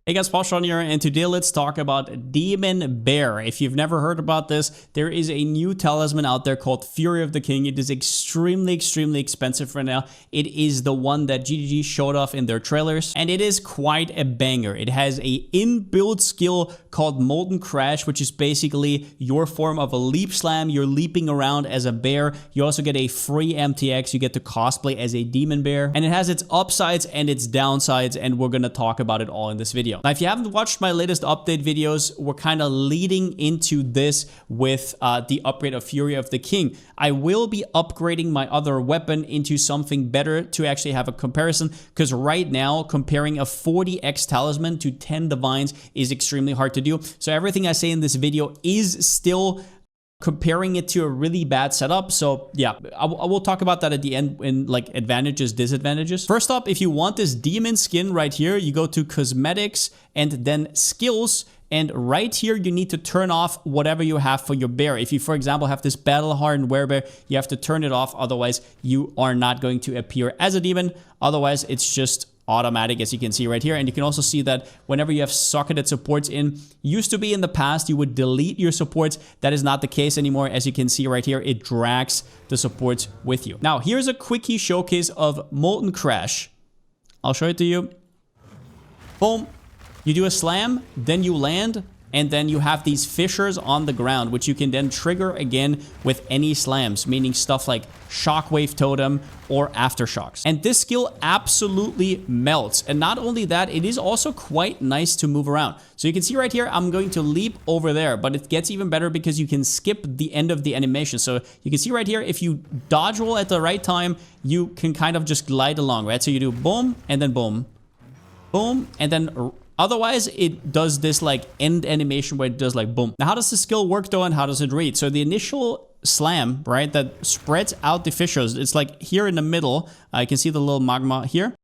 Hey guys, Palsteron here, and today let's talk about Demon Bear. If you've never heard about this, there is a new talisman out there called Fury of the King. It is extremely expensive right now. It is the one that GGG showed off in their trailers, and it is quite a banger. It has a inbuilt skill called Molten Crash, which is basically your form of a leap slam. You're leaping around as a bear. You also get a free MTX. You get to cosplay as a demon bear, and it has its upsides and its downsides, and we're gonna talk about it all in this video. Now, if you haven't watched my latest update videos, we're kind of leading into this with the upgrade of Fury of the King. I will be upgrading my other weapon into something better to actually have a comparison, because right now, comparing a 40x talisman to 10 divines is extremely hard to do. So everything I say in this video is still comparing it to a really bad setup. So yeah, I will talk about that at the end in like advantages, disadvantages. First up, if you want this demon skin right here, you go to cosmetics and then skills. And right here, you need to turn off whatever you have for your bear. If you, for example, have this battle-hardened werebear, you have to turn it off. Otherwise, you are not going to appear as a demon. Otherwise, it's just automatic, as you can see right here. And you can also see that whenever you have socketed supports in, used to be in the past, you would delete your supports. That is not the case anymore. As you can see right here, it drags the supports with you. Now, here's a quickie showcase of Molten Crash. I'll show it to you. Boom. You do a slam, then you land, and then you have these fissures on the ground, which you can then trigger again with any slams, meaning stuff like Shockwave Totem or Aftershocks. And this skill absolutely melts. And not only that, it is also quite nice to move around. So you can see right here, I'm going to leap over there, but it gets even better because you can skip the end of the animation. So you can see right here, if you dodge roll at the right time, you can kind of just glide along, right? So you do boom, and then boom, boom, and then otherwise, it does this like end animation where it does like boom. Now, how does the skill work though, and how does it read? So the initial slam, right, that spreads out the fissures, it's like here in the middle, you can see the little magma here,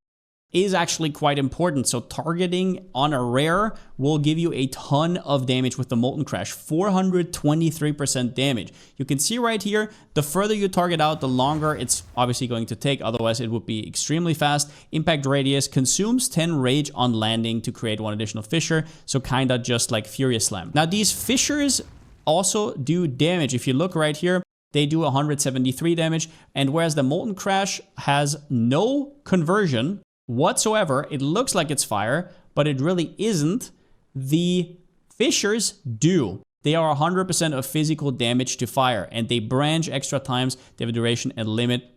is actually quite important. So targeting on a rare will give you a ton of damage with the Molten Crash, 423% damage. You can see right here, the further you target out, the longer it's obviously going to take. Otherwise, it would be extremely fast. Impact radius consumes 10 rage on landing to create one additional fissure. So kind of just like Furious Slam. Now, these fissures also do damage. If you look right here, they do 173 damage. And whereas the Molten Crash has no conversion whatsoever, it looks like it's fire, but it really isn't. The fissures do. They are 100% of physical damage to fire, and they branch extra times. They have a duration and limit.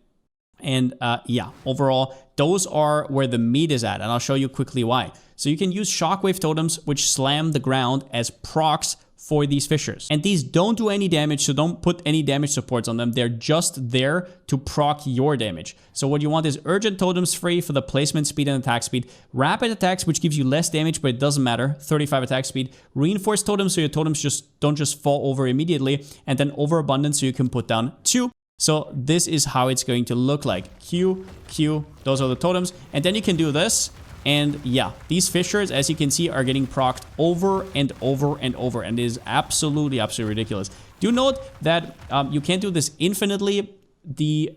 And yeah, overall, those are where the meat is at, and I'll show you quickly why. So you can use Shockwave Totems, which slam the ground as procs for these fissures. And these don't do any damage, so don't put any damage supports on them. They're just there to proc your damage. So what you want is Urgent Totems free for the placement speed and attack speed. Rapid attacks, which gives you less damage, but it doesn't matter, 35 attack speed. Reinforced Totems, so your totems don't just fall over immediately. And then Overabundance, so you can put down 2. So this is how it's going to look like. Q, Q, those are the totems. And then you can do this. And yeah, these fissures, as you can see, are getting procced over and over and over. And it is absolutely ridiculous. Do note that you can't do this infinitely. The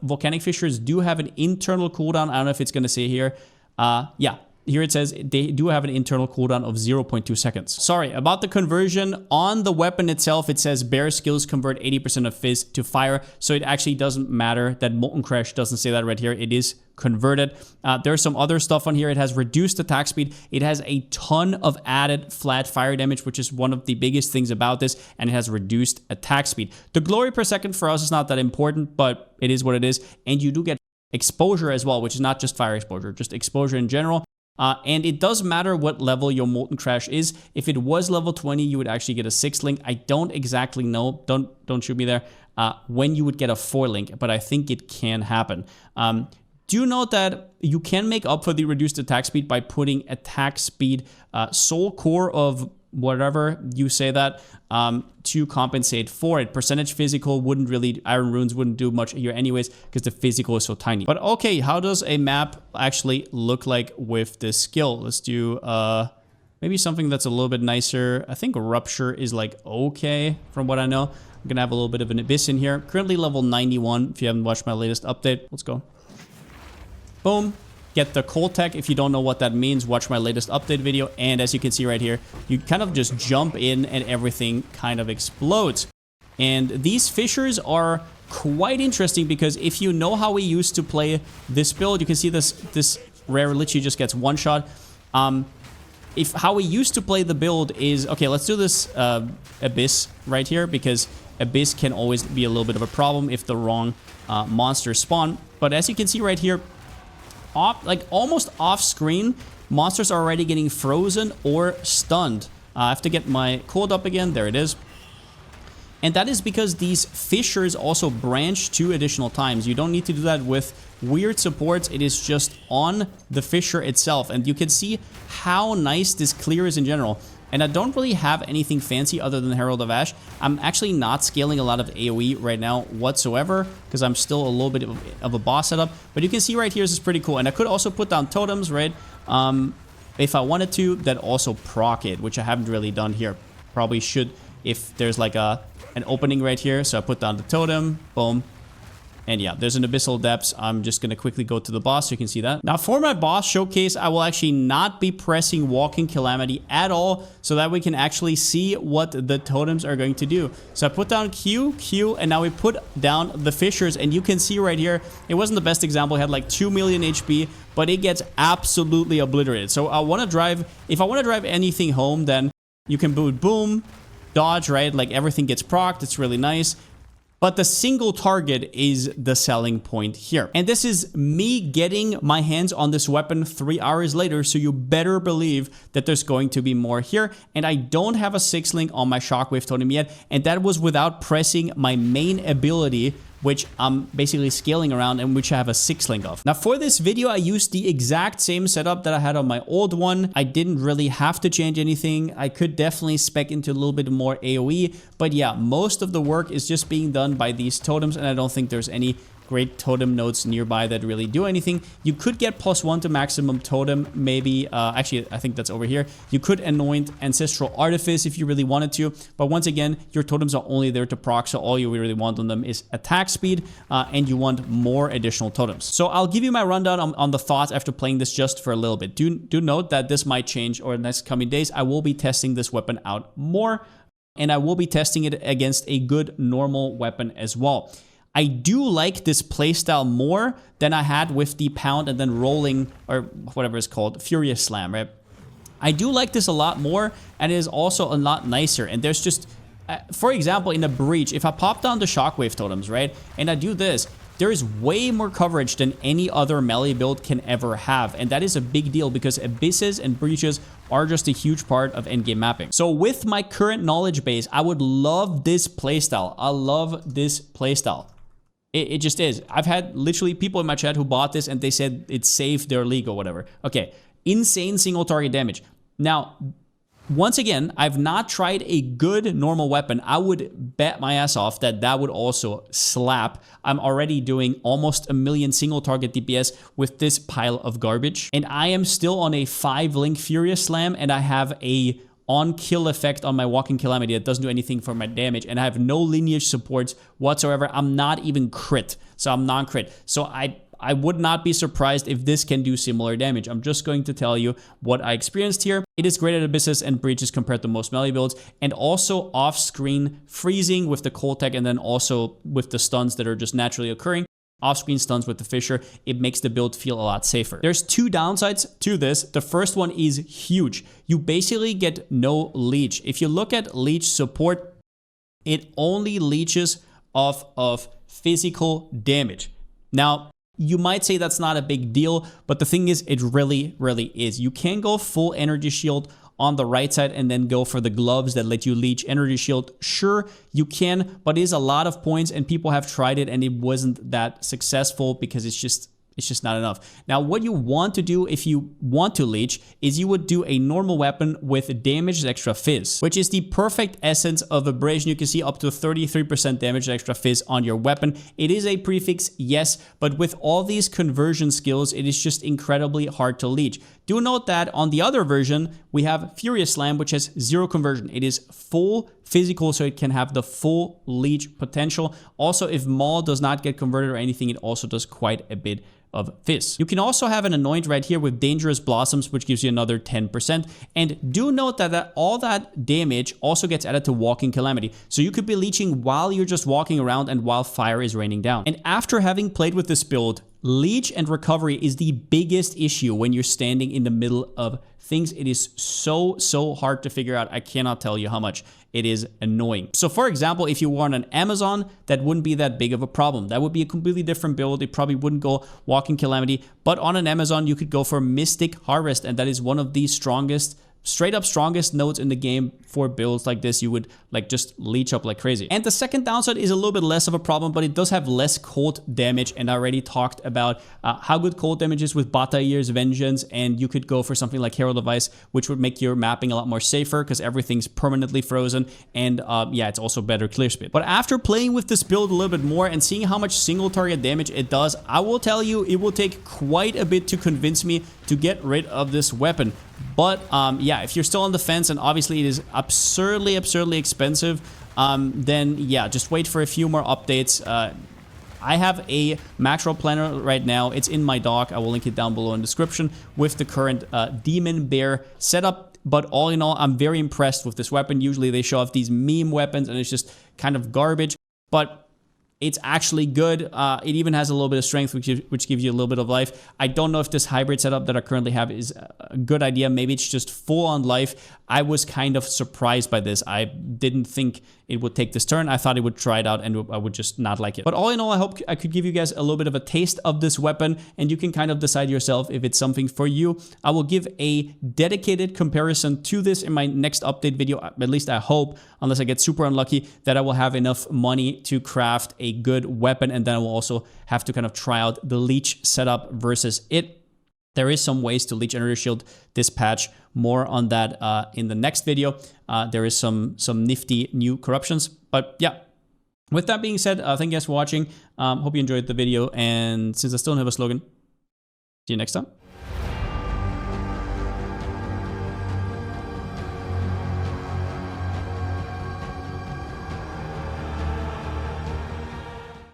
volcanic fissures do have an internal cooldown. I don't know if it's going to say here. Yeah. Here it says they do have an internal cooldown of 0.2 seconds. Sorry, about the conversion on the weapon itself, it says bear skills convert 80% of fizz to fire. So it actually doesn't matter that Molten Crash doesn't say that right here. It is converted. There's some other stuff on here. It has reduced attack speed. It has a ton of added flat fire damage, which is one of the biggest things about this. And it has reduced attack speed. The glory per second for us is not that important, but it is what it is. And you do get exposure as well, which is not just fire exposure, just exposure in general. And it does matter what level your Molten Crash is. If it was level 20, you would actually get a 6 link. I don't exactly know, don't shoot me there, when you would get a 4 link, but I think it can happen. Do note that you can make up for the reduced attack speed by putting attack speed, soul core of whatever you say that, to compensate for it. Percentage physical wouldn't really, Iron Runes wouldn't do much here anyways, because the physical is so tiny. But okay, how does a map actually look like with this skill? Let's do maybe something that's a little bit nicer. I think Rupture is like okay from what I know. I'm gonna have a little bit of an Abyss in here. Currently level 91 if you haven't watched my latest update. Let's go. Boom. get the cold tech. If you don't know what that means, watch my latest update video. And as you can see right here, you kind of just jump in and everything kind of explodes. And these fissures are quite interesting because if you know how we used to play this build, you can see this rare literally just gets one shot. If how we used to play the build is, okay, let's do this Abyss right here, because Abyss can always be a little bit of a problem if the wrong monsters spawn. But as you can see right here, like almost off screen, monsters are already getting frozen or stunned. I have to get my cooled up again. There it is. And that is because these fissures also branch 2 additional times. You don't need to do that with weird supports. It is just on the fissure itself. And you can see how nice this clear is in general. And I don't really have anything fancy other than Herald of Ash. I'm actually not scaling a lot of AoE right now whatsoever, because I'm still a little bit of a boss setup. But you can see right here, this is pretty cool. And I could also put down totems, right? If I wanted to, that also proc it, which I haven't really done here. Probably should if there's like an opening right here. So I put down the totem, boom. And yeah, there's an Abyssal Depths. I'm just going to quickly go to the boss so you can see that. Now for my boss showcase, I will actually not be pressing Walking Calamity at all, so that we can actually see what the totems are going to do. So I put down Q, Q, and now we put down the fissures, and you can see right here, it wasn't the best example. It had like 2 million HP, but it gets absolutely obliterated. So I want to drive, if I want to drive anything home, then you can boot boom, dodge, right? Like everything gets procced. It's really nice. But the single target is the selling point here. And this is me getting my hands on this weapon 3 hours later, so you better believe that there's going to be more here. And I don't have a 6-link on my Shockwave Totem yet, and that was without pressing my main ability, which I'm basically scaling around and which I have a 6-link of. Now for this video, I used the exact same setup that I had on my old one. I didn't really have to change anything. I could definitely spec into a little bit more AoE, but yeah, most of the work is just being done by these totems, and I don't think there's any great totem nodes nearby that really do anything. You could get +1 to maximum totem, maybe. Actually, I think that's over here. You could anoint Ancestral Artifice if you really wanted to, but once again, your totems are only there to proc, so all you really want on them is attack speed, and you want more additional totems. So I'll give you my rundown on the thoughts after playing this just for a little bit. Do note that this might change over the next coming days. I will be testing this weapon out more, and I will be testing it against a good normal weapon as well. I do like this playstyle more than I had with the pound and then rolling, or whatever it's called, Furious Slam, right? I do like this a lot more, and it is also a lot nicer. And there's just, for example, in a breach, if I pop down the Shockwave Totems, right, and I do this, there is way more coverage than any other melee build can ever have. And that is a big deal because abysses and breaches are just a huge part of endgame mapping. So with my current knowledge base, I would love this playstyle. I love this playstyle. It just is. I've had literally people in my chat who bought this and they said it saved their league or whatever. Okay, insane single target damage. Now, once again, I've not tried a good normal weapon. I would bet my ass off that that would also slap. I'm already doing almost 1 million single target DPS with this pile of garbage. And I am still on a 5-link Furious Slam, and I have a on-kill effect on my Walking Calamity that doesn't do anything for my damage, and I have no lineage supports whatsoever. I'm not even crit, so I'm non-crit. So I would not be surprised if this can do similar damage. I'm just going to tell you what I experienced here. It is great at abysses and breaches compared to most melee builds, and also off-screen freezing with the cold tech, and then also with the stuns that are just naturally occurring. Off-screen stuns with the fissure, it makes the build feel a lot safer. There's 2 downsides to this. The first one is huge. You basically get no leech. If you look at leech support, it only leeches off of physical damage. Now, you might say that's not a big deal, but the thing is, it really, really is. You can go full energy shield on the right side and then go for the gloves that let you leech energy shield. Sure, you can, but it is a lot of points, and people have tried it and it wasn't that successful because it's just not enough. Now, what you want to do if you want to leech is you would do a normal weapon with damage extra fizz, which is the perfect essence of abrasion. You can see up to 33% damage extra fizz on your weapon. It is a prefix, yes, but with all these conversion skills, it is just incredibly hard to leech. Do note that on the other version, we have Furious Slam, which has 0 conversion. It is full physical, so it can have the full leech potential. Also, if Maul does not get converted or anything, it also does quite a bit of Fizz. You can also have an Anoint right here with Dangerous Blossoms, which gives you another 10%. And do note that all that damage also gets added to Walking Calamity. So you could be leeching while you're just walking around and while fire is raining down. And after having played with this build, leech and recovery is the biggest issue when you're standing in the middle of things. It is so hard to figure out. I cannot tell you how much it is annoying. So for example, if you were on an Amazon, that wouldn't be that big of a problem. That would be a completely different build. It probably wouldn't go Walking Calamity, but on an Amazon, you could go for Mystic Harvest, and that is one of the strongest, straight up strongest nodes in the game for builds like this. You would like just leech up like crazy. And the second downside is a little bit less of a problem, but it does have less cold damage. And I already talked about how good cold damage is with Batailleur's Vengeance, and you could go for something like Herald of Ice, which would make your mapping a lot more safer because everything's permanently frozen. And yeah, it's also better clear speed. But after playing with this build a little bit more and seeing how much single target damage it does, I will tell you it will take quite a bit to convince me to get rid of this weapon. But yeah, if you're still on the fence, and obviously it is absurdly expensive, then yeah, just wait for a few more updates. I have a macro planner right now. It's in my dock. I will link it down below in the description with the current Demon Bear setup. But all in all, I'm very impressed with this weapon. Usually they show off these meme weapons and it's just kind of garbage, but it's actually good. It even has a little bit of strength, which gives you a little bit of life. I don't know if this hybrid setup that I currently have is a good idea. Maybe it's just full on life. I was kind of surprised by this. I didn't think it would take this turn. I thought it would try it out and I would just not like it. But all in all, I hope I could give you guys a little bit of a taste of this weapon, and you can kind of decide yourself if it's something for you. I will give a dedicated comparison to this in my next update video. At least I hope, unless I get super unlucky, that I will have enough money to craft a good weapon, and then I will also have to kind of try out the leech setup versus it. There is some ways to leech Energy Shield this patch. More on that in the next video. There is some nifty new corruptions. But yeah, with that being said, thank you guys for watching. Hope you enjoyed the video. And since I still don't have a slogan, see you next time.